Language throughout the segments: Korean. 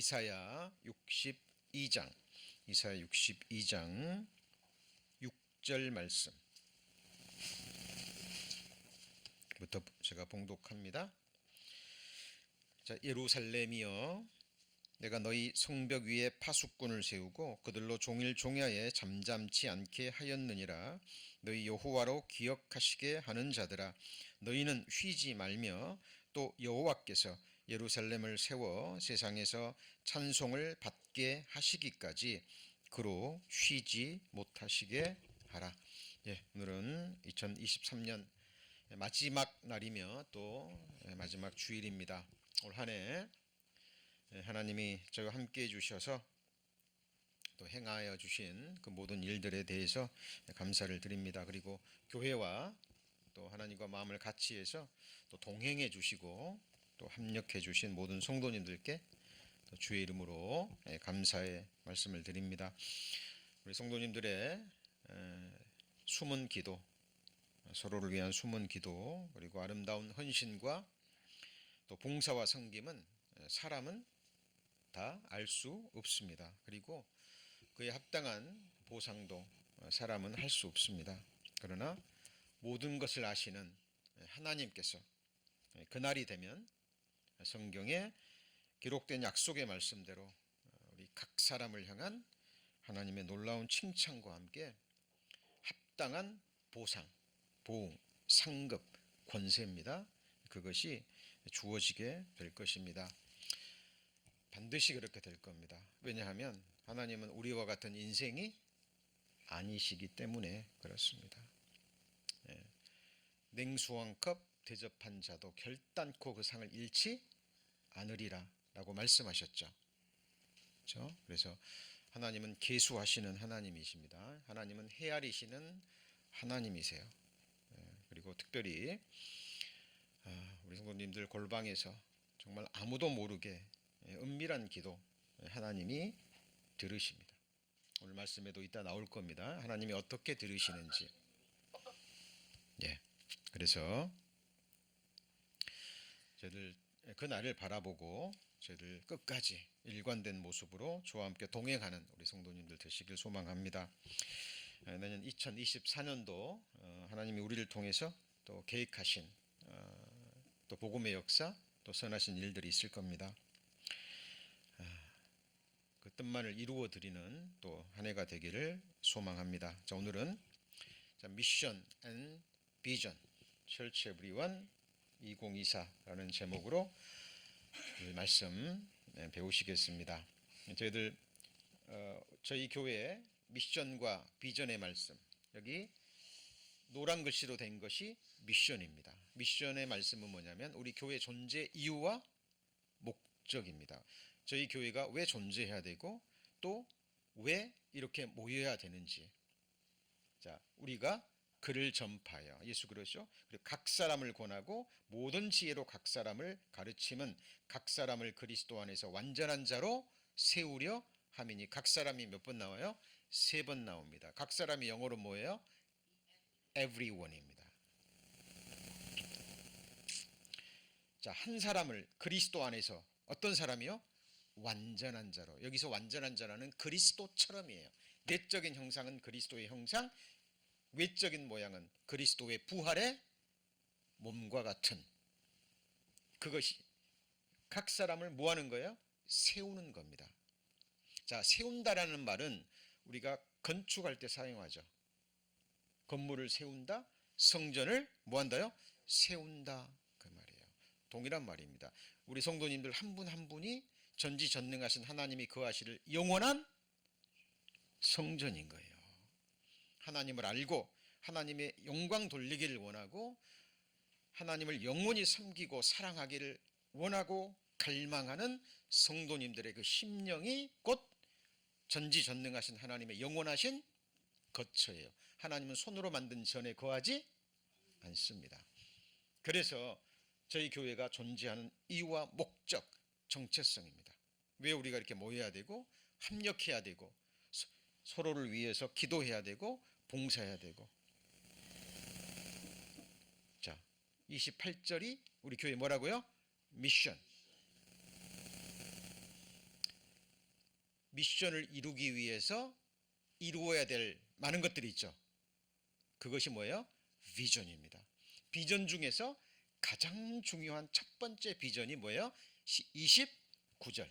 이사야 62장, 이사야 62장 6절 말씀부터 제가 봉독합니다. 자, 예루살렘이여, 내가 너희 성벽 위에 파수꾼을 세우고 그들로 종일 종야에 잠잠치 않게 하였느니라. 너희 여호와로 기억하시게 하는 자들아, 너희는 쉬지 말며 또 여호와께서 예루살렘을 세워 세상에서 찬송을 받게 하시기까지 그로 쉬지 못하시게 하라. 오늘은 2023년 마지막 날이며 또 마지막 주일입니다. 올 한 해 하나님이 저와 함께 해주셔서 또 행하여 주신 그 모든 일들에 대해서 감사를 드립니다. 그리고 교회와 또 하나님과 마음을 같이 해서 또 동행해 주시고 또 합력해 주신 모든 성도님들께 또 주의 이름으로 감사의 말씀을 드립니다. 우리 성도님들의 숨은 기도, 서로를 위한 숨은 기도, 그리고 아름다운 헌신과 또 봉사와 섬김은 사람은 다 알 수 없습니다. 그리고 그에 합당한 보상도 사람은 할 수 없습니다. 그러나 모든 것을 아시는 하나님께서 그날이 되면 성경에 기록된 약속의 말씀대로 우리 각 사람을 향한 하나님의 놀라운 칭찬과 함께 합당한 보상, 보응, 상급, 권세입니다. 그것이 주어지게 될 것입니다. 반드시 그렇게 될 겁니다. 왜냐하면 하나님은 우리와 같은 인생이 아니시기 때문에 그렇습니다. 냉수 한 컵 대접한 자도 결단코 그 상을 잃지 않으리라 라고 말씀하셨죠. 그렇죠? 그래서 하나님은 계수하시는 하나님이십니다. 하나님은 헤아리시는 하나님이세요. 그리고 특별히 우리 성도님들 골방에서 정말 아무도 모르게 은밀한 기도 하나님이 들으십니다. 오늘 말씀에도 이따 나올 겁니다. 하나님이 어떻게 들으시는지. 그래서 저희들 그 날을 바라보고 저희들 끝까지 일관된 모습으로 저와 함께 동행하는 우리 성도님들 되시길 소망합니다. 내년 2024년도 하나님이 우리를 통해서 또 계획하신 또 복음의 역사, 또 선하신 일들이 있을 겁니다. 그 뜻만을 이루어 드리는 또 한 해가 되기를 소망합니다. 자, 오늘은 미션 앤 비전 철치 에브리원 2024라는 제목으로 말씀 배우시겠습니다. 저희들 저희 교회의 미션과 비전의 말씀, 여기 노란 글씨로 된 것이 미션입니다. 미션의 말씀은 뭐냐면 우리 교회 존재 이유와 목적입니다. 저희 교회가 왜 존재해야 되고 또 왜 이렇게 모여야 되는지. 자, 우리가 그를 전파하여, 예수 그러죠. 그리고 각 사람을 권하고 모든 지혜로 각 사람을 가르침은 각 사람을 그리스도 안에서 완전한 자로 세우려 함이니. 각 사람이 몇 번 나와요? 3번 나옵니다. 각 사람이 영어로 뭐예요? everyone입니다. 자, 한 사람을 그리스도 안에서, 어떤 사람이요? 완전한 자로. 여기서 완전한 자라는 그리스도처럼이에요. 내적인 형상은 그리스도의 형상, 외적인 모양은 그리스도의 부활의 몸과 같은, 그것이 각 사람을 뭐 하는 거예요? 세우는 겁니다. 자, 세운다라는 말은 우리가 건축할 때 사용하죠. 건물을 세운다, 성전을 뭐 한다요? 세운다, 그 말이에요. 동일한 말입니다. 우리 성도님들 한 분 한 분이 전지전능하신 하나님이 거하시를 영원한 성전인 거예요. 하나님을 알고 하나님의 영광 돌리기를 원하고 하나님을 영원히 섬기고 사랑하기를 원하고 갈망하는 성도님들의 그 심령이 곧 전지전능하신 하나님의 영원하신 거처예요. 하나님은 손으로 만든 전에 거하지 않습니다. 그래서 저희 교회가 존재하는 이유와 목적, 정체성입니다. 왜 우리가 이렇게 모여야 되고 합력해야 되고 서로를 위해서 기도해야 되고 봉사해야 되고. 자, 28절이 우리 교회 뭐라고요? 미션. 미션을 이루기 위해서 이루어야 될 많은 것들이 있죠. 그것이 뭐예요? 비전입니다. 비전 중에서 가장 중요한 첫 번째 비전이 뭐예요? 29절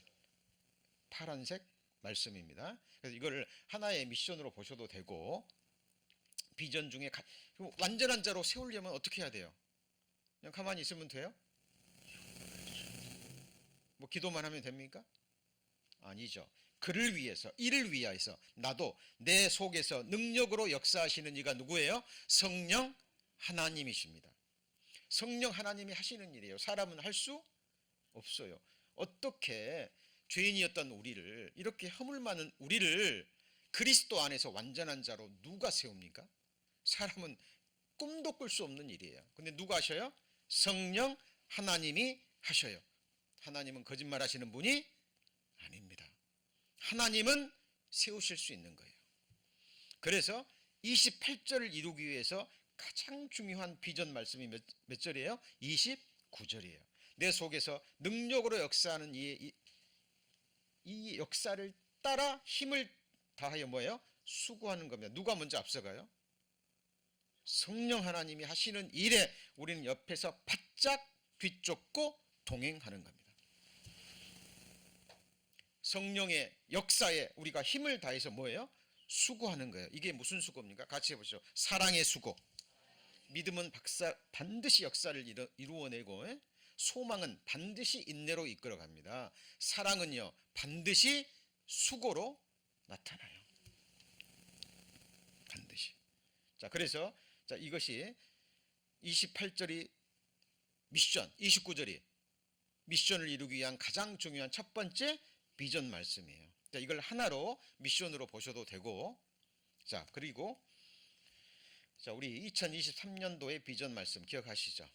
파란색 말씀입니다. 그래서 이걸 하나의 미션으로 보셔도 되고, 비전 중에 완전한 자로 세우려면 어떻게 해야 돼요? 그냥 가만히 있으면 돼요? 뭐 기도만 하면 됩니까? 아니죠. 그를 위해서, 이를 위하여서 나도 내 속에서 능력으로 역사하시는 이가 누구예요? 성령 하나님이십니다. 성령 하나님이 하시는 일이에요. 사람은 할 수 없어요. 어떻게 죄인이었던 우리를, 이렇게 허물 많은 우리를 그리스도 안에서 완전한 자로 누가 세웁니까? 사람은 꿈도 꿀 수 없는 일이에요. 근데 누가 하셔요? 성령 하나님이 하셔요. 하나님은 거짓말 하시는 분이 아닙니다. 하나님은 세우실 수 있는 거예요. 그래서 28절을 이루기 위해서 가장 중요한 비전 말씀이 몇 절이에요? 29절이에요. 내 속에서 능력으로 역사하는 이 역사를 따라 힘을 다하여 뭐예요? 수고하는 겁니다. 누가 먼저 앞서가요? 성령 하나님이 하시는 일에 우리는 옆에서 바짝 뒤쫓고 동행하는 겁니다. 성령의 역사에 우리가 힘을 다해서 뭐예요? 수고하는 거예요. 이게 무슨 수고입니까? 같이 해보시죠. 사랑의 수고. 믿음은 반드시 역사를 이루어내고, 소망은 반드시 인내로 이끌어갑니다. 사랑은요 반드시 수고로 나타나요. 반드시. 자, 그래서 이것이 28절이 미션, 29절이 미션을 이루기 위한 가장 중요한 첫 번째 비전 말씀이에요. 자, 이걸 하나로 미션으로 보셔도 되고, 자, 그리고 우리 2023년도의 비전 말씀 기억하시죠?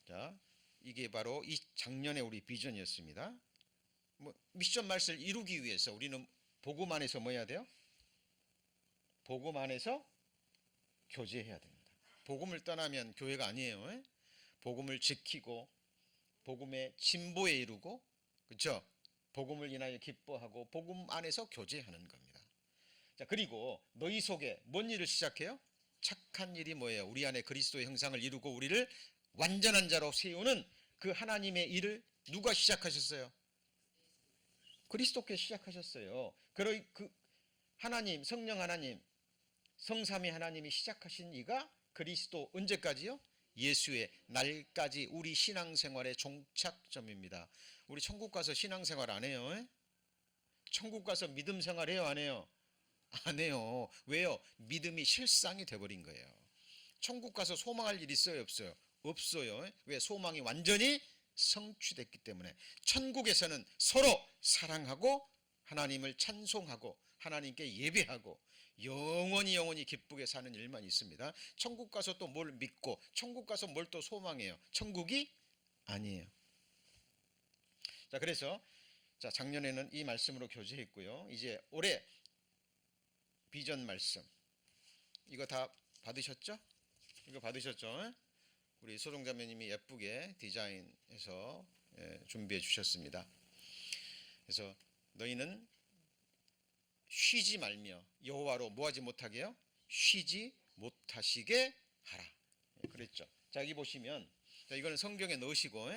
자, 이게 바로 이 작년에 우리 비전이었습니다. 미션 말씀을 이루기 위해서 우리는 복음 안에서 뭐 해야 돼요? 복음 안에서 교제해야 됩니다. 복음을 떠나면 교회가 아니에요. 복음을 지키고 복음의 진보에 이르고, 그렇죠? 복음을 인하여 기뻐하고 복음 안에서 교제하는 겁니다. 자, 그리고 너희 속에 뭔 일을 시작해요? 착한 일이 뭐예요? 우리 안에 그리스도의 형상을 이루고 우리를 완전한 자로 세우는 그 하나님의 일을 누가 시작하셨어요? 그리스도께 시작하셨어요. 그 하나님, 성령 하나님, 성삼위 하나님이 시작하신 이가 그리스도, 언제까지요? 예수의 날까지 우리 신앙생활의 종착점입니다. 우리 천국 가서 신앙생활 안 해요? 천국 가서 믿음 생활 해요, 안 해요? 안 해요. 왜요? 믿음이 실상이 돼버린 거예요. 천국 가서 소망할 일 있어요, 없어요? 없어요. 왜? 소망이 완전히 성취됐기 때문에. 천국에서는 서로 사랑하고 하나님을 찬송하고 하나님께 예배하고 영원히 기쁘게 사는 일만 있습니다. 천국 가서 또 뭘 믿고 천국 가서 뭘 또 소망해요? 천국이 아니에요. 자, 그래서 작년에는 이 말씀으로 교제했고요. 이제 올해 비전 말씀, 이거 다 받으셨죠? 이거 받으셨죠? 우리 소종자매님이 예쁘게 디자인해서 준비해 주셨습니다. 그래서 너희는 쉬지 말며 여호와로 뭐하지 못하게요? 쉬지 못하시게 하라. 그랬죠. 자, 여기 보시면, 이거는 성경에 넣으시고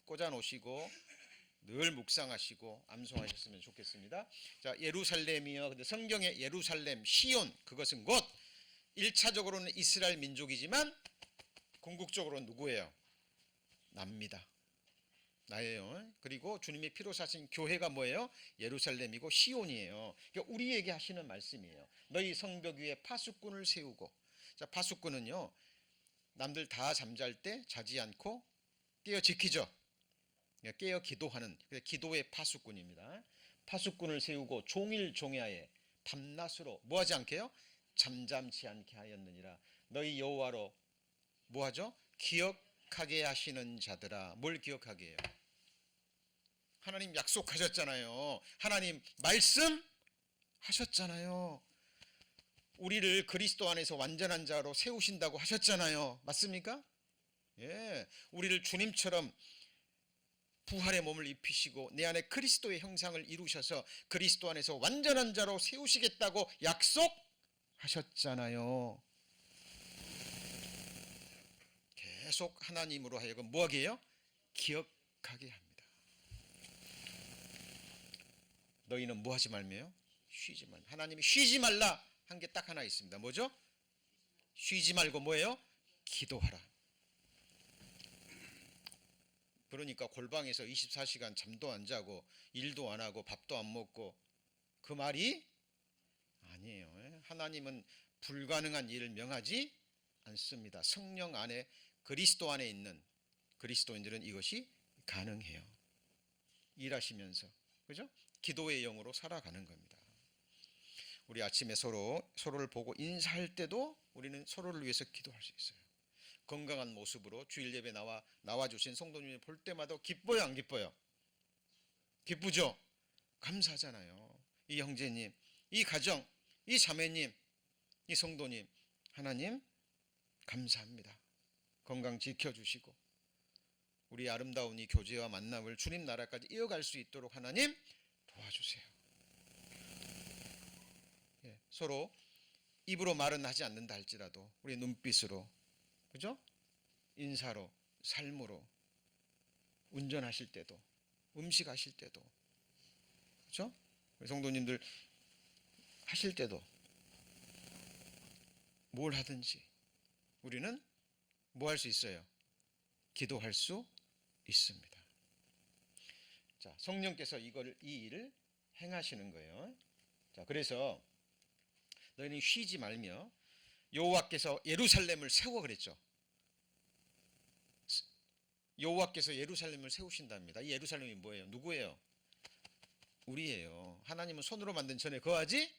꽂아 놓으시고 늘 묵상하시고 암송하셨으면 좋겠습니다. 자, 예루살렘이여. 근데 성경의 예루살렘, 시온, 그것은 곧 1차적으로는 이스라엘 민족이지만 궁극적으로는 누구예요? 납니다. 나예요. 그리고 주님의 피로 사신 교회가 뭐예요? 예루살렘이고 시온이에요. 그러니까 우리에게 하시는 말씀이에요. 너희 성벽 위에 파수꾼을 세우고. 자, 파수꾼은요, 남들 다 잠잘 때 자지 않고 깨어 지키죠. 깨어 기도하는, 기도의 파수꾼입니다. 파수꾼을 세우고 종일 종야에 밤낮으로 뭐하지 않게요? 잠잠치 않게 하였느니라. 너희 여호와로 뭐하죠? 기억하게 하시는 자들아. 뭘 기억하게 해요? 하나님 약속하셨잖아요. 하나님 말씀하셨잖아요. 우리를 그리스도 안에서 완전한 자로 세우신다고 하셨잖아요. 맞습니까? 예, 우리를 주님처럼 부활의 몸을 입히시고 내 안에 그리스도의 형상을 이루셔서 그리스도 안에서 완전한 자로 세우시겠다고 약속하셨잖아요. 계속 하나님으로 하여금 뭐하게 해요? 기억하게 합니다. 너희는 뭐하지 말며요? 쉬지 말라. 하나님이 쉬지 말라 한 게 딱 하나 있습니다. 뭐죠? 쉬지 말고 뭐예요? 기도하라. 그러니까 골방에서 24시간 잠도 안 자고 일도 안 하고 밥도 안 먹고 그 말이 아니에요. 하나님은 불가능한 일을 명하지 않습니다. 성령 안에 그리스도 안에 있는 그리스도인들은 이것이 가능해요. 일하시면서, 그죠? 기도의 영으로 살아가는 겁니다. 우리 아침에 서로를 보고 인사할 때도 우리는 서로를 위해서 기도할 수 있어요. 건강한 모습으로 주일 예배 나와주신 성도님을 볼 때마다 기뻐요, 안 기뻐요? 기쁘죠? 감사하잖아요. 이 형제님, 이 가정, 이 자매님, 이 성도님, 하나님 감사합니다. 건강 지켜주시고 우리 아름다운 이 교제와 만남을 주님 나라까지 이어갈 수 있도록 하나님 도와주세요. 서로 입으로 말은 하지 않는다 할지라도 우리 눈빛으로, 그죠? 인사로, 삶으로, 운전하실 때도, 음식하실 때도, 그죠? 우리 성도님들 하실 때도 뭘 하든지 우리는 뭐 할 수 있어요? 기도할 수 있습니다. 자, 성령께서 이 일을 행하시는 거예요. 자, 그래서 너희는 쉬지 말며 여호와께서 예루살렘을 세워 그랬죠. 여호와께서 예루살렘을 세우신답니다. 이 예루살렘이 뭐예요? 누구예요? 우리예요. 하나님은 손으로 만든 전에 거하지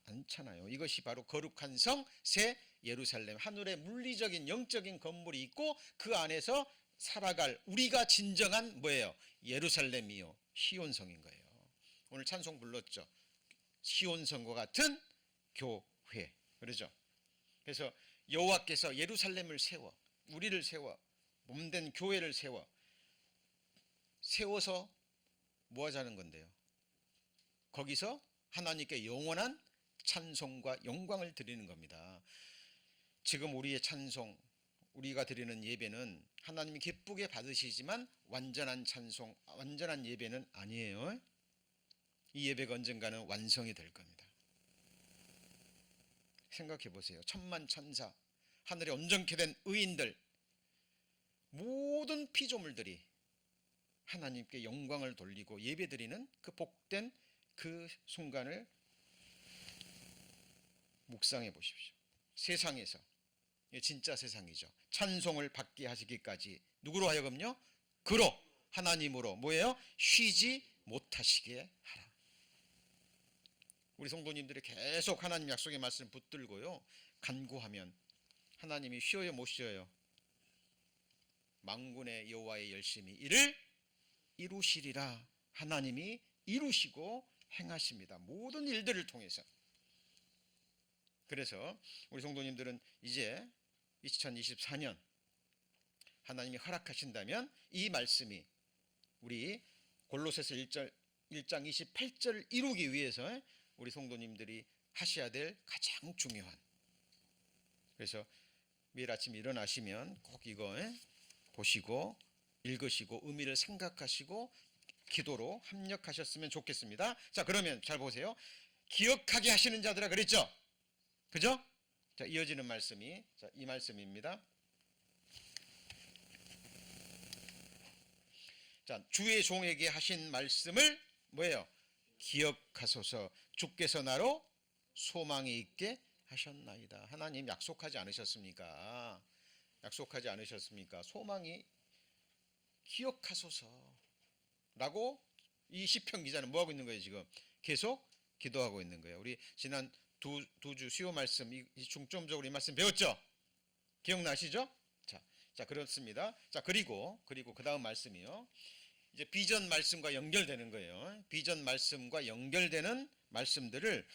않잖아요. 이것이 바로 거룩한 성 새 예루살렘, 하늘의 물리적인 영적인 건물이 있고 그 안에서 살아갈 우리가 진정한 뭐예요? 예루살렘이요, 시온성인 거예요. 오늘 찬송 불렀죠. 시온성과 같은 교회, 그러죠. 그래서 여호와께서 예루살렘을 세워, 우리를 세워, 몸된 교회를 세워서 뭐 하자는 건데요? 거기서 하나님께 영원한 찬송과 영광을 드리는 겁니다. 지금 우리의 찬송, 우리가 드리는 예배는 하나님이 기쁘게 받으시지만 완전한 찬송, 완전한 예배는 아니에요. 이 예배가 언젠가는 완성이 될 겁니다. 생각해 보세요. 천만 천사, 하늘에 온전케 된 의인들, 모든 피조물들이 하나님께 영광을 돌리고 예배드리는 그 복된 그 순간을 묵상해 보십시오. 세상에서, 진짜 세상이죠, 찬송을 받게 하시기까지 누구로 하여금요? 그로, 하나님으로 뭐예요? 쉬지 못하시게 하라. 우리 성도님들이 계속 하나님 약속의 말씀 붙들고요 간구하면 하나님이 쉬어요, 못 쉬어요? 만군의 여호와의 열심히 이를 이루시리라. 하나님이 이루시고 행하십니다. 모든 일들을 통해서. 그래서 우리 성도님들은 이제 2024년 하나님이 허락하신다면 이 말씀이 우리 골로새서 1장 28절을 이루기 위해서 우리 성도님들이 하셔야 될 가장 중요한, 그래서 매일 아침 일어나시면 꼭 이거 보시고 읽으시고 의미를 생각하시고 기도로 합력하셨으면 좋겠습니다. 자, 그러면 잘 보세요. 기억하게 하시는 자들아 그랬죠? 그죠? 자, 이어지는 말씀이 이 말씀입니다. 자, 주의 종에게 하신 말씀을 뭐예요? 기억하소서. 주께서 나로 소망이 있게 하셨나이다. 하나님 약속하지 않으셨습니까? 약속하지 않으셨습니까? 소망이 기억하소서 라고 이 시편 기자는 뭐 하고 있는 거예요? 지금 계속 기도하고 있는 거예요. 우리 지난 두 주 수요 말씀 중점적으로 이 말씀 배웠죠? 기억나시죠? 자 그렇습니다. 자 그리고 그 다음 말씀이요. 이제 비전 말씀과 연결되는 거예요. 비전 말씀과 연결되는 말씀들을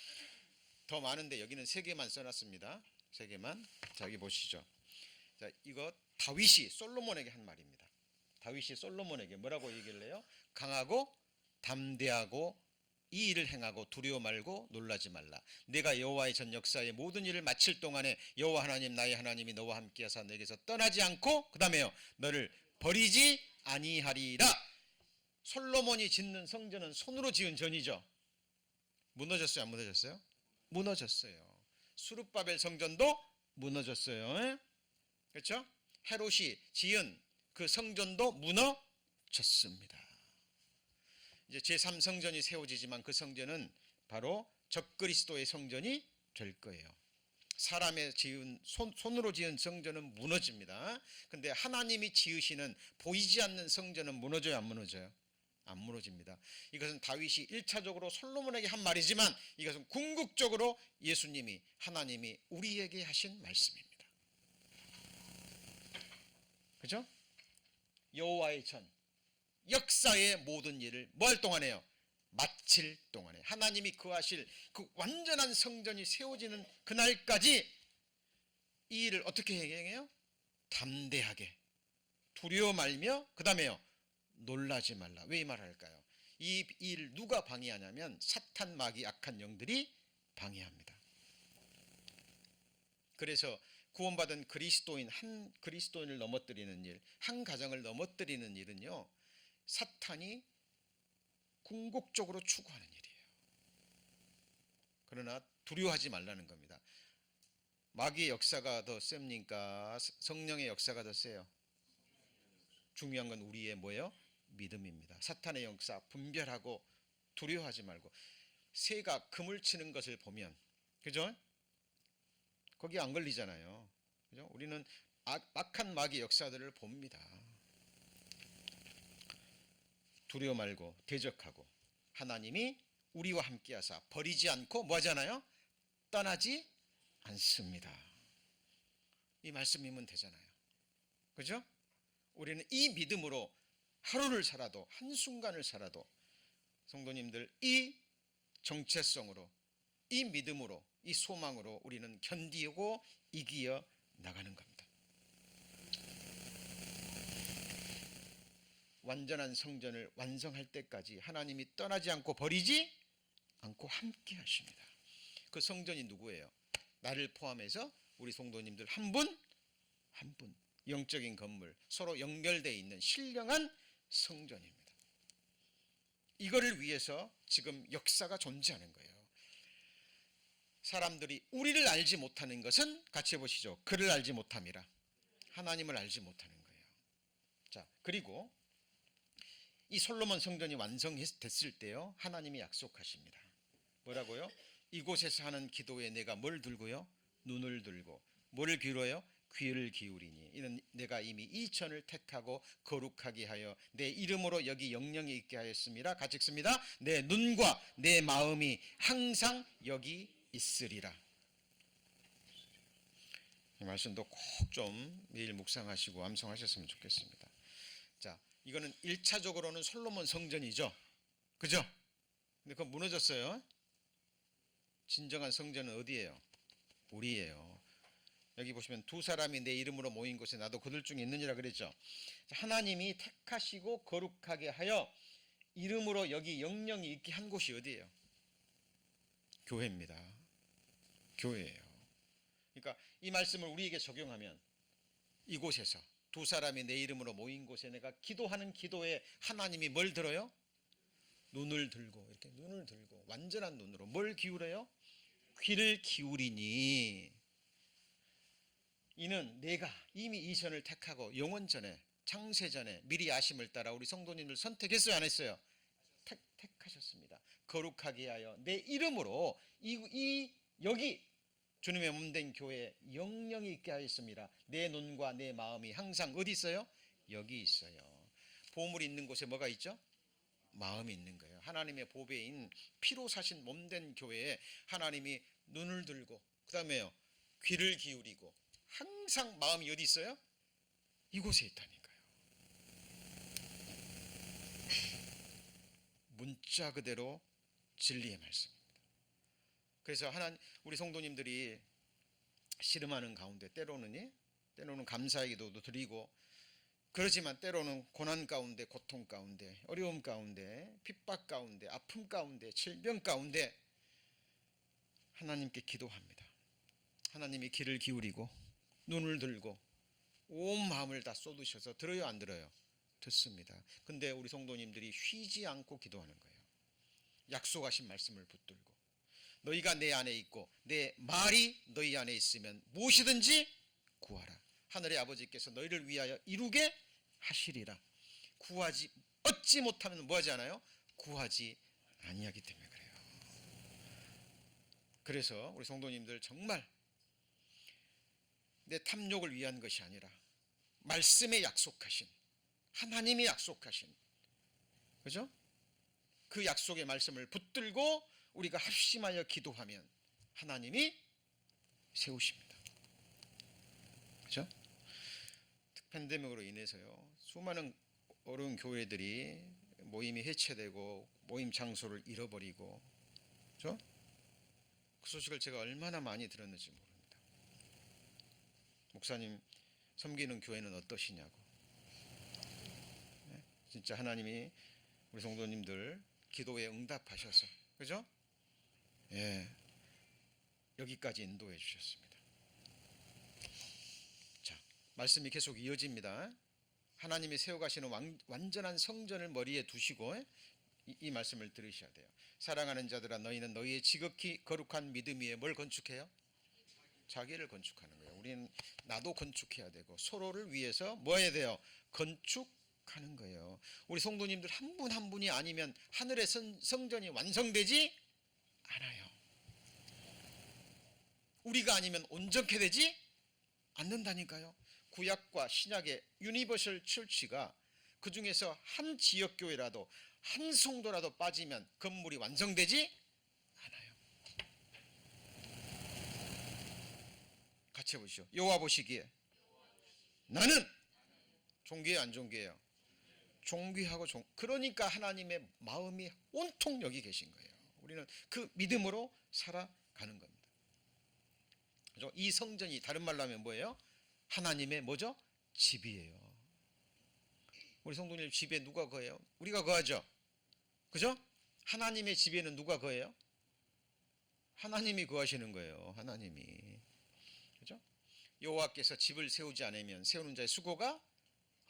더 많은데 여기는 3개만 써놨습니다. 3개만. 자 여기 보시죠. 자 이거 다윗이 솔로몬에게 한 말입니다. 다윗이 솔로몬에게 뭐라고 얘기를 해요? 강하고 담대하고 이 일을 행하고 두려워 말고 놀라지 말라. 내가 여호와의 전 역사의 모든 일을 마칠 동안에 여호와 하나님 나의 하나님이 너와 함께하사 내게서 떠나지 않고 그 다음에요 너를 버리지 아니하리라. 솔로몬이 짓는 성전은 손으로 지은 전이죠. 무너졌어요 안 무너졌어요? 무너졌어요. 수룹바벨 성전도 무너졌어요. 그렇죠? 헤롯이 지은 그 성전도 무너졌습니다. 이제 제3성전이 세워지지만 그 성전은 바로 적그리스도의 성전이 될 거예요. 사람의 지은 손으로 지은 성전은 무너집니다. 근데 하나님이 지으시는 보이지 않는 성전은 무너져요 안 무너져요? 안 무너집니다. 이것은 다윗이 1차적으로 솔로몬에게 한 말이지만 이것은 궁극적으로 예수님이 하나님이 우리에게 하신 말씀입니다. 그죠? 여호와의 전 역사의 모든 일을 뭐 할 동안에요? 마칠 동안에 하나님이 거하실 그 완전한 성전이 세워지는 그날까지 이 일을 어떻게 행해요? 담대하게 두려워 말며 그 다음에요 놀라지 말라. 왜 이 말을 할까요? 이 일을 누가 방해하냐면 사탄 마귀 악한 영들이 방해합니다. 그래서 구원받은 그리스도인 한 그리스도인을 넘어뜨리는 일, 한 가정을 넘어뜨리는 일은요 사탄이 궁극적으로 추구하는 일이에요. 그러나 두려워하지 말라는 겁니다. 마귀의 역사가 더 셉니까? 성령의 역사가 더 세요? 중요한 건 우리의 뭐예요? 믿음입니다. 사탄의 역사 분별하고 두려워하지 말고 새가 그물 치는 것을 보면 그죠? 거기 안 걸리잖아요. 그죠? 우리는 악한 마귀의 역사들을 봅니다. 두려워 말고 대적하고 하나님이 우리와 함께하사 버리지 않고 뭐 하잖아요? 떠나지 않습니다. 이 말씀이면 되잖아요. 그죠? 우리는 이 믿음으로 하루를 살아도 한순간을 살아도 성도님들 이 정체성으로 이 믿음으로 이 소망으로 우리는 견디고 이기어 나가는 겁니다. 완전한 성전을 완성할 때까지 하나님이 떠나지 않고 버리지 않고 함께 하십니다. 그 성전이 누구예요? 나를 포함해서 우리 성도님들 한 분 한 분 영적인 건물 서로 연결되어 있는 신령한 성전입니다. 이거를 위해서 지금 역사가 존재하는 거예요. 사람들이 우리를 알지 못하는 것은 같이 해보시죠. 그를 알지 못함이라. 하나님을 알지 못하는 거예요. 자, 그리고 이 솔로몬 성전이 완성됐을 때요 하나님이 약속하십니다. 뭐라고요? 이곳에서 하는 기도에 내가 뭘 들고요? 눈을 들고 뭘 기울여요? 귀를 기울이니 이는 내가 이미 2천을 택하고 거룩하게 하여 내 이름으로 여기 영영이 있게 하였습니다. 같이 읽습니다. 내 눈과 내 마음이 항상 여기 있으리라. 이 말씀도 꼭 좀 매일 묵상하시고 암송하셨으면 좋겠습니다. 자, 이거는 1차적으로는 솔로몬 성전이죠. 그죠? 근데 그거 무너졌어요. 진정한 성전은 어디예요? 우리예요. 여기 보시면 두 사람이 내 이름으로 모인 곳에 나도 그들 중에 있느니라 그랬죠. 하나님이 택하시고 거룩하게 하여 이름으로 여기 영영이 있게 한 곳이 어디예요? 교회입니다. 교회예요. 그러니까 이 말씀을 우리에게 적용하면 이곳에서 두 사람이 내 이름으로 모인 곳에 내가 기도하는 기도에 하나님이 뭘 들어요? 눈을 들고 이렇게 눈을 들고 완전한 눈으로 뭘 기울여요? 귀를 기울이니 이는 내가 이미 이전을 택하고 영원 전에 창세 전에 미리 아심을 따라 우리 성도님을 선택했어요 안 했어요? 택하셨습니다. 거룩하게 하여 내 이름으로 여기 주님의 몸된 교회에 영영이 있게 하였습니다. 내 눈과 내 마음이 항상 어디 있어요? 여기 있어요. 보물이 있는 곳에 뭐가 있죠? 마음이 있는 거예요. 하나님의 보배인 피로 사신 몸된 교회에 하나님이 눈을 들고 그 다음에요 귀를 기울이고 항상 마음이 어디 있어요? 이곳에 있다니까요. 문자 그대로 진리의 말씀입니다. 그래서 우리 성도님들이 씨름하는 가운데 때로는 감사의 기도도 드리고 그렇지만 때로는 고난 가운데, 고통 가운데, 어려움 가운데, 핍박 가운데, 아픔 가운데, 질병 가운데 하나님께 기도합니다. 하나님이 귀를 기울이고 눈을 들고 온 마음을 다 쏟으셔서 들어요, 안 들어요? 듣습니다. 근데 우리 성도님들이 쉬지 않고 기도하는 거예요. 약속하신 말씀을 붙들고 너희가 내 안에 있고 내 말이 너희 안에 있으면 무엇이든지 구하라. 하늘의 아버지께서 너희를 위하여 이루게 하시리라. 구하지 얻지 못하면 뭐하지 않아요? 구하지 아니하기 때문에 그래요. 그래서 우리 성도님들 정말 내 탐욕을 위한 것이 아니라 말씀에 약속하신, 하나님이 약속하신, 그죠? 그 약속의 말씀을 붙들고 우리가 합심하여 기도하면 하나님이 세우십니다. 그죠? 팬데믹으로 인해서요, 수많은 어려운 교회들이 모임이 해체되고 모임 장소를 잃어버리고, 그죠? 그 소식을 제가 얼마나 많이 들었는지 모릅니다. 목사님 섬기는 교회는 어떠시냐고. 진짜 하나님이 우리 성도님들 기도에 응답하셔서, 그죠? 예, 여기까지 인도해 주셨습니다. 자, 말씀이 계속 이어집니다. 하나님이 세워가시는 완전한 성전을 머리에 두시고 이 말씀을 들으셔야 돼요. 사랑하는 자들아, 너희는 너희의 지극히 거룩한 믿음 위에 뭘 건축해요? 자기를 건축하는 거예요. 우리는 나도 건축해야 되고 서로를 위해서 뭐 해야 돼요? 건축하는 거예요. 우리 성도님들 한 분 한 분이 아니면 하늘의 성전이 완성되지 않아요. 우리가 아니면 온전케 되지 않는다니까요. 구약과 신약의 유니버설 철치가 그 중에서 한 지역교회라도 한 성도라도 빠지면 건물이 완성되지 않아요. 같이 해보시죠. 여호와 보시기에 나는 존귀해요, 안 존귀해요? 존귀하고 그러니까 하나님의 마음이 온통 여기 계신 거예요. 우리는 그 믿음으로 살아가는 겁니다. 그죠? 이 성전이 다른 말로 하면 뭐예요? 하나님의 뭐죠? 집이에요. 우리 성도님 집에 누가 거해요? 우리가 거하죠. 그죠? 하나님의 집에는 누가 거해요? 하나님이 거하시는 거예요. 하나님이. 그죠? 여호와께서 집을 세우지 않으면 세우는 자의 수고가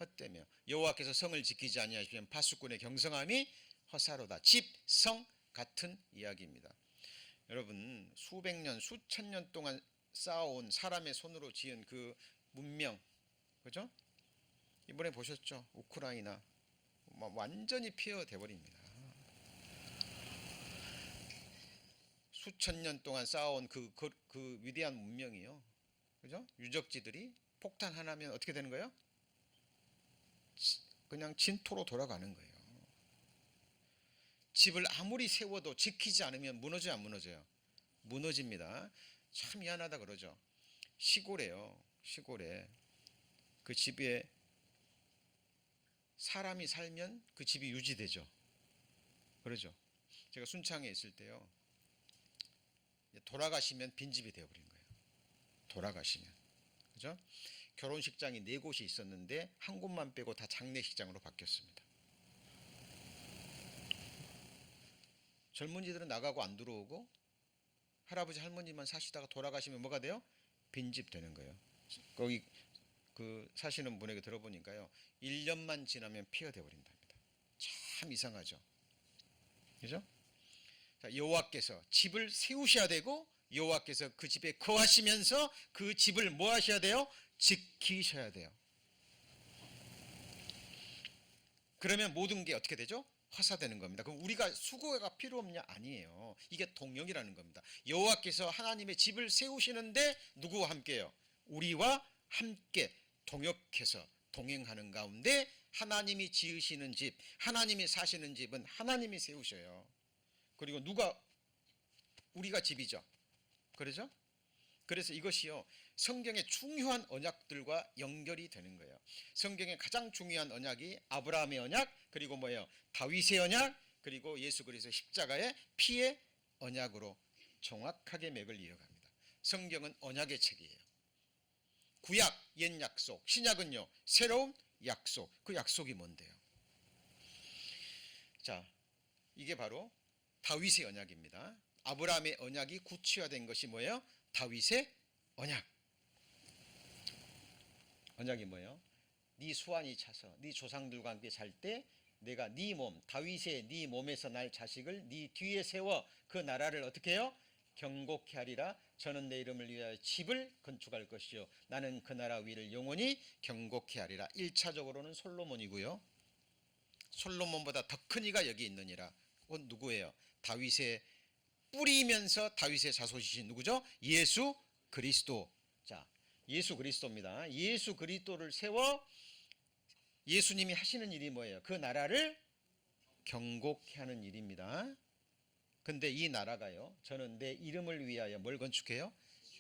헛되며 여호와께서 성을 지키지 아니하시면 파수꾼의 경성함이 허사로다. 집, 성 같은 이야기입니다. 여러분, 수백 년, 수천 년 동안 쌓아온 사람의 손으로 지은 그 문명, 그죠? 이번에 보셨죠? 우크라이나 완전히 폐허돼 버립니다. 수천 년 동안 쌓아온 그 위대한 문명이요, 그죠? 유적지들이 폭탄 하나면 어떻게 되는 거예요? 그냥 진토로 돌아가는 거예요. 집을 아무리 세워도 지키지 않으면 무너져요, 안 무너져요? 무너집니다. 참 미안하다 그러죠. 시골에요, 시골에 그 집에 사람이 살면 그 집이 유지되죠. 그러죠. 제가 순창에 있을 때요, 돌아가시면 빈집이 되어버린 거예요. 돌아가시면. 그죠? 결혼식장이 4곳이 있었는데 한 곳만 빼고 다 장례식장으로 바뀌었습니다. 젊은이들은 나가고 안 들어오고 할아버지 할머니만 사시다가 돌아가시면 뭐가 돼요? 빈집 되는 거예요. 거기 그 사시는 분에게 들어보니까요, 1년만 지나면 폐허돼 버린답니다. 참 이상하죠. 그죠? 자, 여호와께서 집을 세우셔야 되고 여호와께서 그 집에 거하시면서 그 집을 뭐 하셔야 돼요? 지키셔야 돼요. 그러면 모든 게 어떻게 되죠? 허사되는 겁니다. 그럼 우리가 수고가 필요 없냐? 아니에요. 이게 동역이라는 겁니다. 여호와께서 하나님의 집을 세우시는데 누구와 함께요? 우리와 함께 동역해서 동행하는 가운데 하나님이 지으시는 집, 하나님이 사시는 집은 하나님이 세우셔요. 그리고 누가? 우리가 집이죠. 그러죠? 그래서 이것이요, 성경의 중요한 언약들과 연결이 되는 거예요. 성경의 가장 중요한 언약이 아브라함의 언약, 그리고 뭐예요? 다윗의 언약, 그리고 예수 그리스도의 십자가의 피의 언약으로 정확하게 맥을 이어갑니다. 성경은 언약의 책이에요. 구약, 옛 약속, 신약은요, 새로운 약속. 그 약속이 뭔데요? 자, 이게 바로 다윗의 언약입니다. 아브라함의 언약이 구체화된 것이 뭐예요? 다윗의 언약. 언약이 뭐예요? 네 수완이 차서 네 조상들과 함께 잘 때 내가 네 몸, 다윗의 네 몸에서 날 자식을 네 뒤에 세워 그 나라를 어떻게 해요? 경고케 하리라. 저는 내 이름을 위하여 집을 건축할 것이요 나는 그 나라 위를 영원히 경고케 하리라. 1차적으로는 솔로몬이고요. 솔로몬보다 더 큰 이가 여기 있느니라. 그건 누구예요? 다윗의 뿌리면서 다윗의 자손이신 누구죠? 예수 그리스도. 자, 예수 그리스도입니다. 예수 그리스도를 세워 예수님이 하시는 일이 뭐예요? 그 나라를 경고케 하는 일입니다. 근데 이 나라가요, 저는 내 이름을 위하여 뭘 건축해요?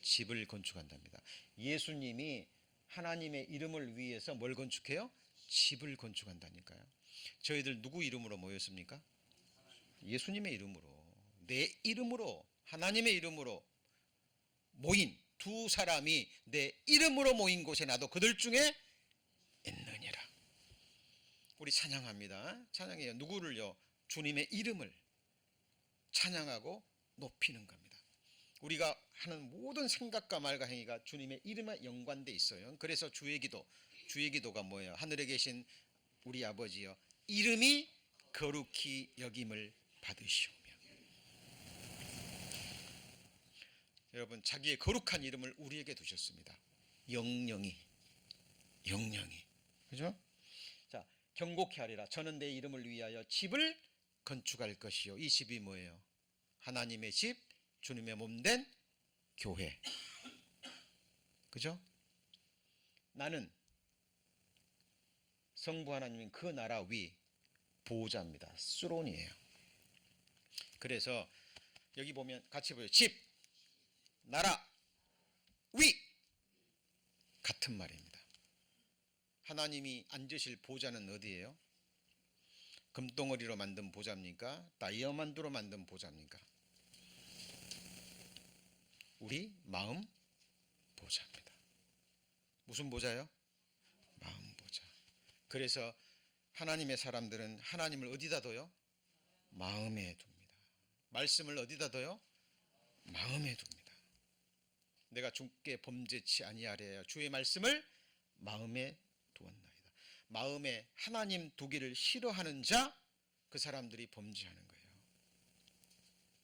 집을 건축한답니다. 예수님이 하나님의 이름을 위해서 뭘 건축해요? 집을 건축한다니까요. 저희들 누구 이름으로 모였습니까? 예수님의 이름으로, 내 이름으로, 하나님의 이름으로 모인 두 사람이 내 이름으로 모인 곳에 나도 그들 중에 있느니라. 우리 찬양합니다. 찬양해요. 누구를요? 주님의 이름을 찬양하고 높이는 겁니다. 우리가 하는 모든 생각과 말과 행위가 주님의 이름에 연관돼 있어요. 그래서 주의 기도가 뭐예요? 하늘에 계신 우리 아버지여, 이름이 거룩히 여김을 받으시오며. 여러분, 자기의 거룩한 이름을 우리에게 두셨습니다. 영영이. 그죠? 자, 경고케 하리라. 저는 내 이름을 위하여 집을 건축할 것이요. 이 집이 뭐예요? 하나님의 집, 주님의 몸된 교회. 그죠? 나는 성부 하나님인 그 나라 위 보호자입니다. 스론이에요. 그래서 여기 보면 같이 보여요. 집, 나라, 위 같은 말입니다. 하나님이 앉으실 보좌는 어디예요? 금덩어리로 만든 보좌입니까? 다이아몬드로 만든 보좌입니까? 우리 마음 보좌입니다. 무슨 보좌요? 마음 보좌. 그래서 하나님의 사람들은 하나님을 어디다 둬요? 마음에 둡니다. 말씀을 어디다 둬요? 마음에 둡니다. 내가 주께 범죄치 아니하랴 주의 말씀을 마음에 두었나이다. 마음에 하나님 두기를 싫어하는 자, 그 사람들이 범죄하는 거예요.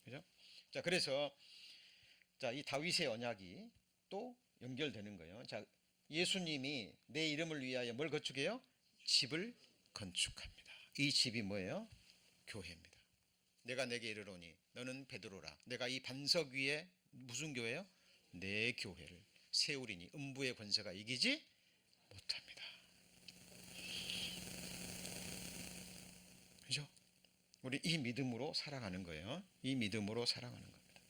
그죠? 자, 그래서 이 다윗의 언약이 또 연결되는 거예요. 자, 예수님이 내 이름을 위하여 뭘 건축해요? 집을 건축합니다. 이 집이 뭐예요? 교회입니다. 내가 내게 이르노니 너는 베드로라. 내가 이 반석 위에 무슨 교회요? 내 교회를 세우리니 음부의 권세가 이기지 못합니다. 그죠? 우리 이 믿음으로 살아가는 거예요. 이 믿음으로 살아가는 겁니다.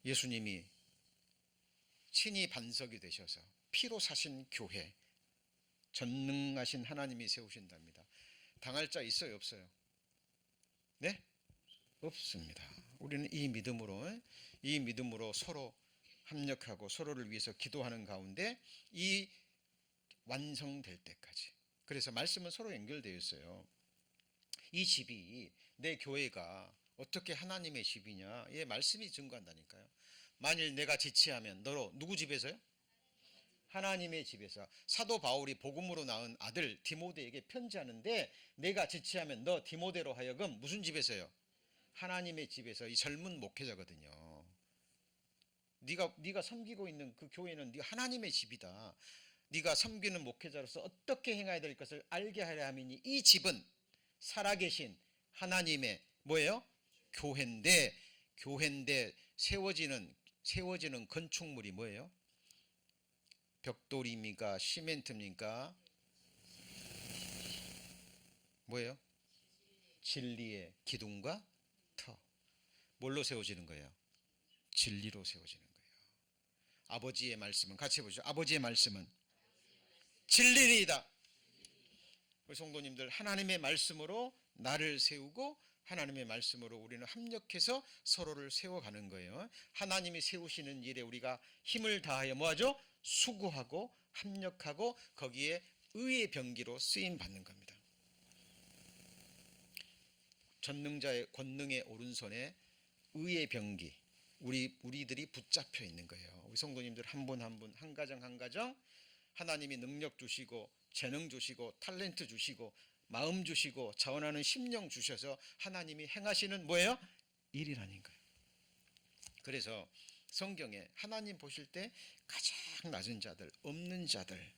예수님이 친히 반석이 되셔서 피로 사신 교회, 전능하신 하나님이 세우신답니다. 당할 자 있어요, 없어요? 네? 없습니다. 우리는 이 믿음으로 서로 합력하고 서로를 위해서 기도하는 가운데 이 완성될 때까지. 그래서 말씀은 서로 연결되어 있어요. 이 집이, 내 교회가 어떻게 하나님의 집이냐? 예, 말씀이 증거한다니까요. 만일 내가 지체하면 너로 누구 집에서요? 하나님의 집에서. 사도 바울이 복음으로 낳은 아들 디모데에게 편지하는데, 내가 지체하면 너 디모데로 하여금 무슨 집에서요? 하나님의 집에서. 이 젊은 목회자거든요. 네가 섬기고 있는 그 교회는 네 하나님의 집이다. 네가 섬기는 목회자로서 어떻게 행해야 될 것을 알게 하려 함이니 이 집은 살아계신 하나님의 뭐예요? 교회인데 세워지는 건축물이 뭐예요? 벽돌입니까? 시멘트입니까? 뭐예요? 진리의 기둥과 터. 뭘로 세워지는 거예요? 진리로 세워지는 거예요. 아버지의 말씀은 같이 해보죠. 아버지의 말씀은 진리이다. 우리 성도님들, 하나님의 말씀으로 나를 세우고 하나님의 말씀으로 우리는 합력해서 서로를 세워가는 거예요. 하나님이 세우시는 일에 우리가 힘을 다하여 뭐하죠? 수고하고 합력하고 거기에 의의 병기로 쓰임 받는 겁니다. 전능자의 권능의 오른손에 의의 병기, 우리들이 붙잡혀 있는 거예요. 우리 성도님들 한 분 한 분, 한 가정 한 가정 하나님이 능력 주시고 재능 주시고 탤런트 주시고 마음 주시고 자원하는 심령 주셔서 하나님이 행하시는 뭐예요? 일이라는 거예요. 그래서 성경에 하나님 보실 때 가장 낮은 자들, 없는 자들,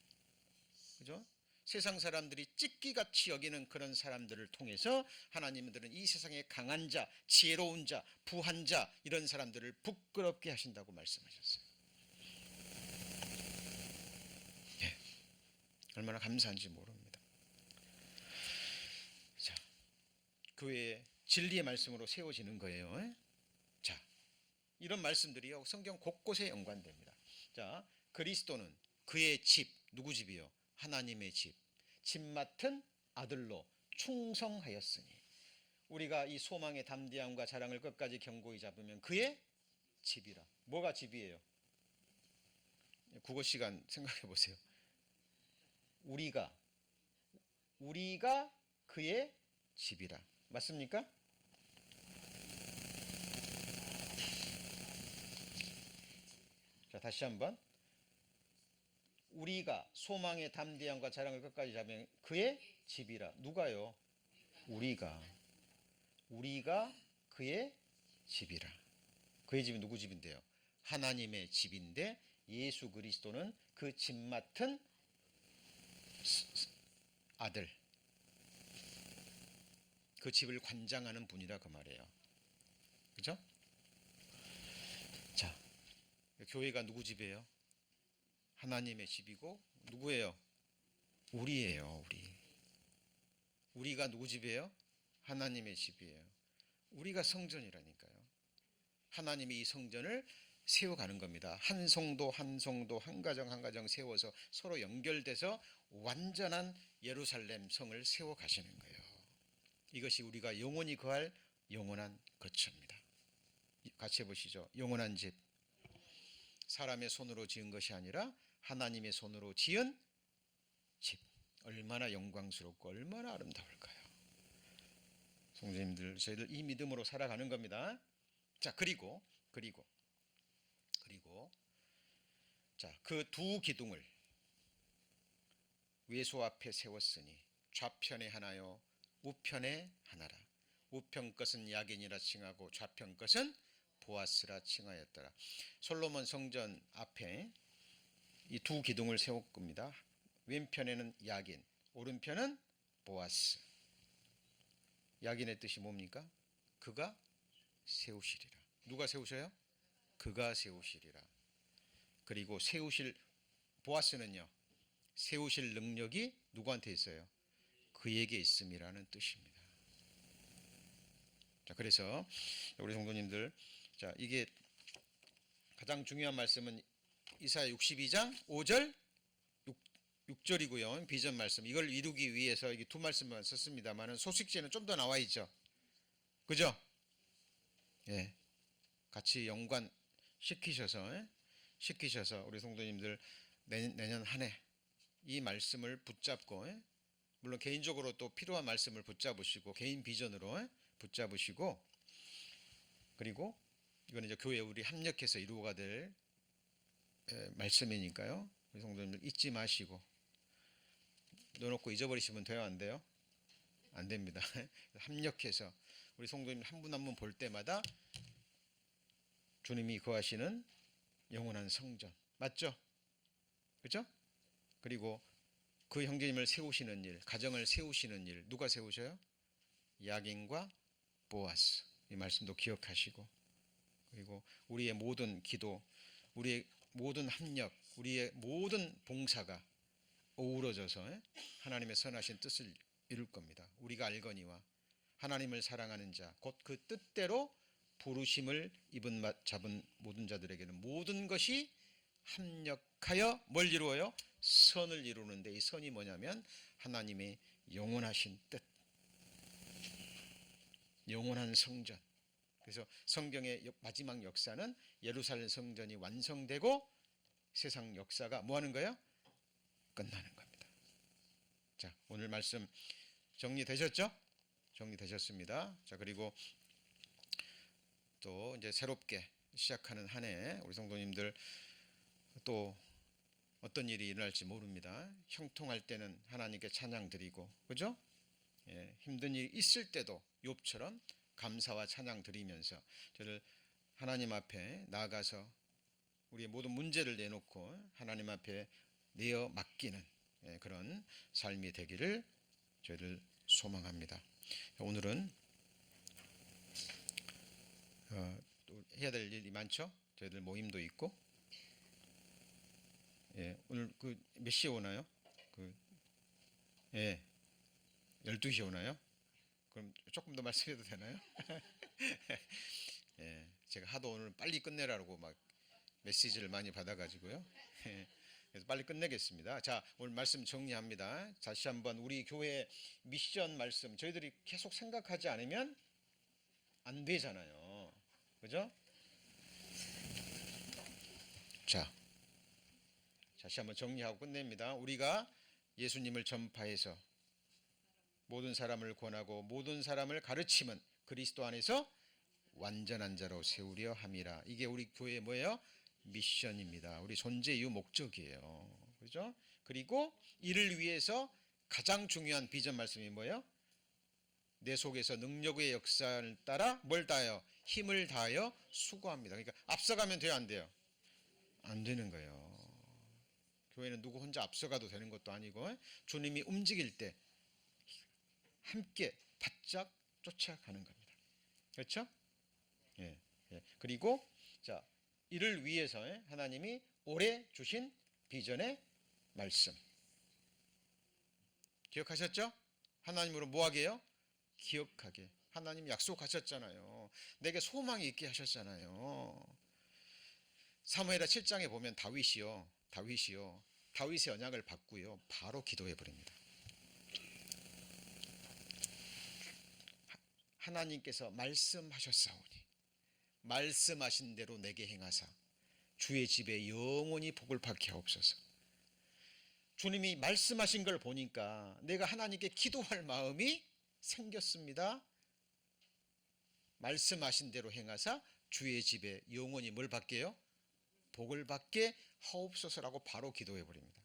그죠? 세상 사람들이 찢기같이 여기는 그런 사람들을 통해서 하나님들은 이 세상의 강한 자, 지혜로운 자, 부한 자 이런 사람들을 부끄럽게 하신다고 말씀하셨어요. 예, 얼마나 감사한지 모릅니다. 자, 교회의 진리의 말씀으로 세워지는 거예요. 자, 이런 말씀들이요 성경 곳곳에 연관됩니다. 자, 그리스도는 그의 집, 누구 집이요? 하나님의 집, 집 맡은 아들로 충성하였으니 우리가 이 소망의 담대함과 자랑을 끝까지 견고히 잡으면 그의 집이라. 뭐가 집이에요? 국어 시간 생각해 보세요. 우리가 그의 집이라. 맞습니까? 자, 다시 한번. 우리가 소망의 담대함과 자랑을 끝까지 잡으면 그의 집이라. 누가요? 우리가 그의 집이라. 그의 집이 누구 집인데요? 하나님의 집인데 예수 그리스도는 그 집 맡은 아들, 그 집을 관장하는 분이라 그 말이에요. 그죠? 자, 교회가 누구 집이에요? 하나님의 집이고 누구예요? 우리예요. 우리가 누구 집이에요? 하나님의 집이에요. 우리가 성전이라니까요. 하나님이 이 성전을 세워가는 겁니다. 한 성도 한 성도, 한 가정 한 가정 세워서 서로 연결돼서 완전한 예루살렘 성을 세워가시는 거예요. 이것이 우리가 영원히 거할 영원한 거처입니다. 같이 해보시죠. 영원한 집. 사람의 손으로 지은 것이 아니라 하나님의 손으로 지은 집. 얼마나 영광스럽고 얼마나 아름다울까요? 성도님들, 저희들 이 믿음으로 살아가는 겁니다. 자, 그리고 자, 그 두 기둥을 외소 앞에 세웠으니 좌편에 하나요 우편에 하나라. 우편 것은 야긴이라 칭하고 좌편 것은 보아스라 칭하였더라. 솔로몬 성전 앞에 이 두 기둥을 세울 겁니다. 왼편에는 야긴, 오른편은 보아스. 야긴의 뜻이 뭡니까? 그가 세우시리라. 누가 세우셔요? 그가 세우시리라. 그리고 세우실 보아스는요, 세우실 능력이 누구한테 있어요? 그에게 있음이라는 뜻입니다. 자, 그래서 우리 성도님들, 자, 이게 가장 중요한 말씀은 이사야 62장 5절 6절이고요. 비전 말씀. 이걸 이루기 위해서 이게 두 말씀만 썼습니다만은 소식지에는 좀 더 나와 있죠. 그죠? 예. 같이 연관 시키셔서 우리 성도님들 내년 한 해 이 말씀을 붙잡고, 물론 개인적으로 또 필요한 말씀을 붙잡으시고 개인 비전으로 붙잡으시고, 그리고 이거는 이제 교회 우리 합력해서 이루어가 될 말씀이니까요. 우리 성도님들 잊지 마시고, 넣어놓고 잊어버리시면 돼요, 안 돼요? 안 됩니다. 합력해서 우리 성도님 한 분 한 분 볼 때마다 주님이 거하시는 영원한 성전, 맞죠? 그죠? 그리고 그 형제님을 세우시는 일, 가정을 세우시는 일, 누가 세우셔요? 야긴과 보아스. 이 말씀도 기억하시고, 그리고 우리의 모든 기도, 우리의 모든 합력, 우리의 모든 봉사가 어우러져서 하나님의 선하신 뜻을 이룰 겁니다. 우리가 알거니와 하나님을 사랑하는 자, 곧 그 뜻대로 부르심을 잡은 모든 자들에게는 모든 것이 합력하여 뭘 이루어요? 선을 이루는데, 이 선이 뭐냐면 하나님의 영원하신 뜻, 영원한 성전. 그래서 성경의 마지막 역사는 예루살렘 성전이 완성되고 세상 역사가 뭐 하는 거예요? 끝나는 겁니다. 자, 오늘 말씀 정리되셨죠? 정리되셨습니다. 자, 그리고 또 이제 새롭게 시작하는 한 해 우리 성도님들 또 어떤 일이 일어날지 모릅니다. 형통할 때는 하나님께 찬양 드리고, 그죠? 예, 힘든 일이 있을 때도 욥처럼 감사와 찬양 드리면서 저를 하나님 앞에 나아가서 우리의 모든 문제를 내놓고 하나님 앞에 내어 맡기는 그런 삶이 되기를 저희들 소망합니다. 오늘은 또 해야 될 일이 많죠. 저희들 모임도 있고, 오늘 그 몇 시에 오나요? 12시에 오나요? 그럼 조금 더 말씀해도 되나요? 제가 하도 오늘 빨리 끝내라고 막 메시지를 많이 받아가지고요. 그래서 빨리 끝내겠습니다. 자, 오늘 말씀 정리합니다. 다시 한번 우리 교회 미션 말씀 저희들이 계속 생각하지 않으면 안 되잖아요. 그죠? 자, 다시 한번 정리하고 끝냅니다. 우리가 예수님을 전파해서 모든 사람을 권하고 모든 사람을 가르침은 그리스도 안에서 완전한 자로 세우려 함이라. 이게 우리 교회의 뭐예요? 미션입니다. 우리 존재 이유 목적이에요. 그렇죠? 그리고 이를 위해서 가장 중요한 비전 말씀이 뭐예요? 내 속에서 능력의 역사를 따라 뭘 다하여? 힘을 다하여 수고합니다. 그러니까 앞서가면 돼요, 안 돼요? 안 되는 거예요. 교회는 누구 혼자 앞서가도 되는 것도 아니고 주님이 움직일 때 함께 바짝 쫓아가는 겁니다. 그렇죠? 예. 그리고 자, 이를 위해서 하나님이 올해 주신 비전의 말씀 기억하셨죠? 하나님으로 뭐하게요? 기억하게. 하나님 약속하셨잖아요. 내게 소망이 있게 하셨잖아요. 사무엘하 7장에 보면 다윗의 언약을 받고요, 바로 기도해 버립니다. 하나님께서 말씀하셨사오니 말씀하신 대로 내게 행하사 주의 집에 영원히 복을 받게 하옵소서. 주님이 말씀하신 걸 보니까 내가 하나님께 기도할 마음이 생겼습니다. 말씀하신 대로 행하사 주의 집에 영원히 뭘 받게요? 복을 받게 하옵소서라고 바로 기도해 버립니다.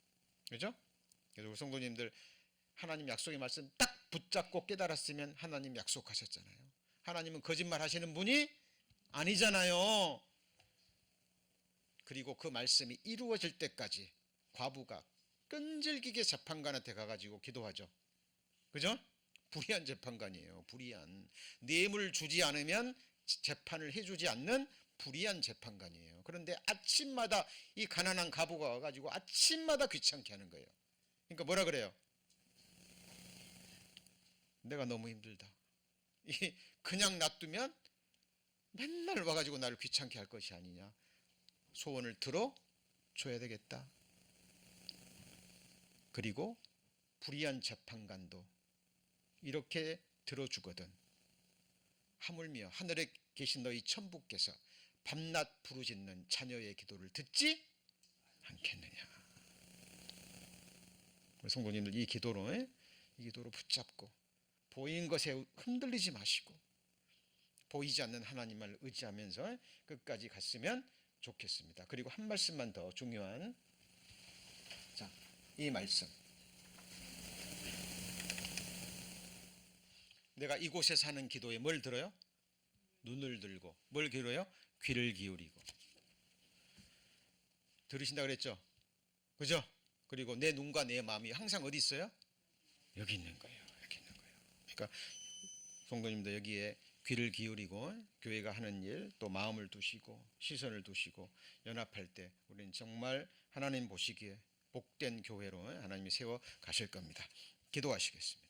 그죠? 그래서 우리 성도님들 하나님 약속의 말씀 딱 붙잡고 깨달았으면 하나님 약속하셨잖아요. 하나님은 거짓말 하시는 분이 아니잖아요. 그리고 그 말씀이 이루어질 때까지 과부가 끈질기게 재판관한테 가가지고 기도하죠. 그죠? 불의한 재판관이에요. 불의한. 뇌물 주지 않으면 재판을 해주지 않는 불의한 재판관이에요. 그런데 아침마다 이 가난한 과부가 와가지고 아침마다 귀찮게 하는 거예요. 그러니까 뭐라 그래요? 내가 너무 힘들다. 그냥 놔두면 맨날 와가지고 나를 귀찮게 할 것이 아니냐. 소원을 들어줘야 되겠다. 그리고 불의한 재판관도 이렇게 들어주거든. 하물며 하늘에 계신 너희 천부께서 밤낮 부르짖는 자녀의 기도를 듣지 않겠느냐. 우리 성도님들 이 기도로 붙잡고 보이는 것에 흔들리지 마시고 보이지 않는 하나님을 의지하면서 끝까지 갔으면 좋겠습니다. 그리고 한 말씀만 더 중요한, 자, 이 말씀. 내가 이곳에 사는 기도에 뭘 들어요? 눈을 들고. 뭘 기울여요? 귀를 기울이고. 들으신다 그랬죠? 그죠? 그리고 내 눈과 내 마음이 항상 어디 있어요? 여기 있는 거예요. 여기 있는 거예요. 그러니까 성도님도 여기에 귀를 기울이고 교회가 하는 일, 또 마음을 두시고 시선을 두시고 연합할 때 우리는 정말 하나님 보시기에 복된 교회로 하나님이 세워 가실 겁니다. 기도하시겠습니다.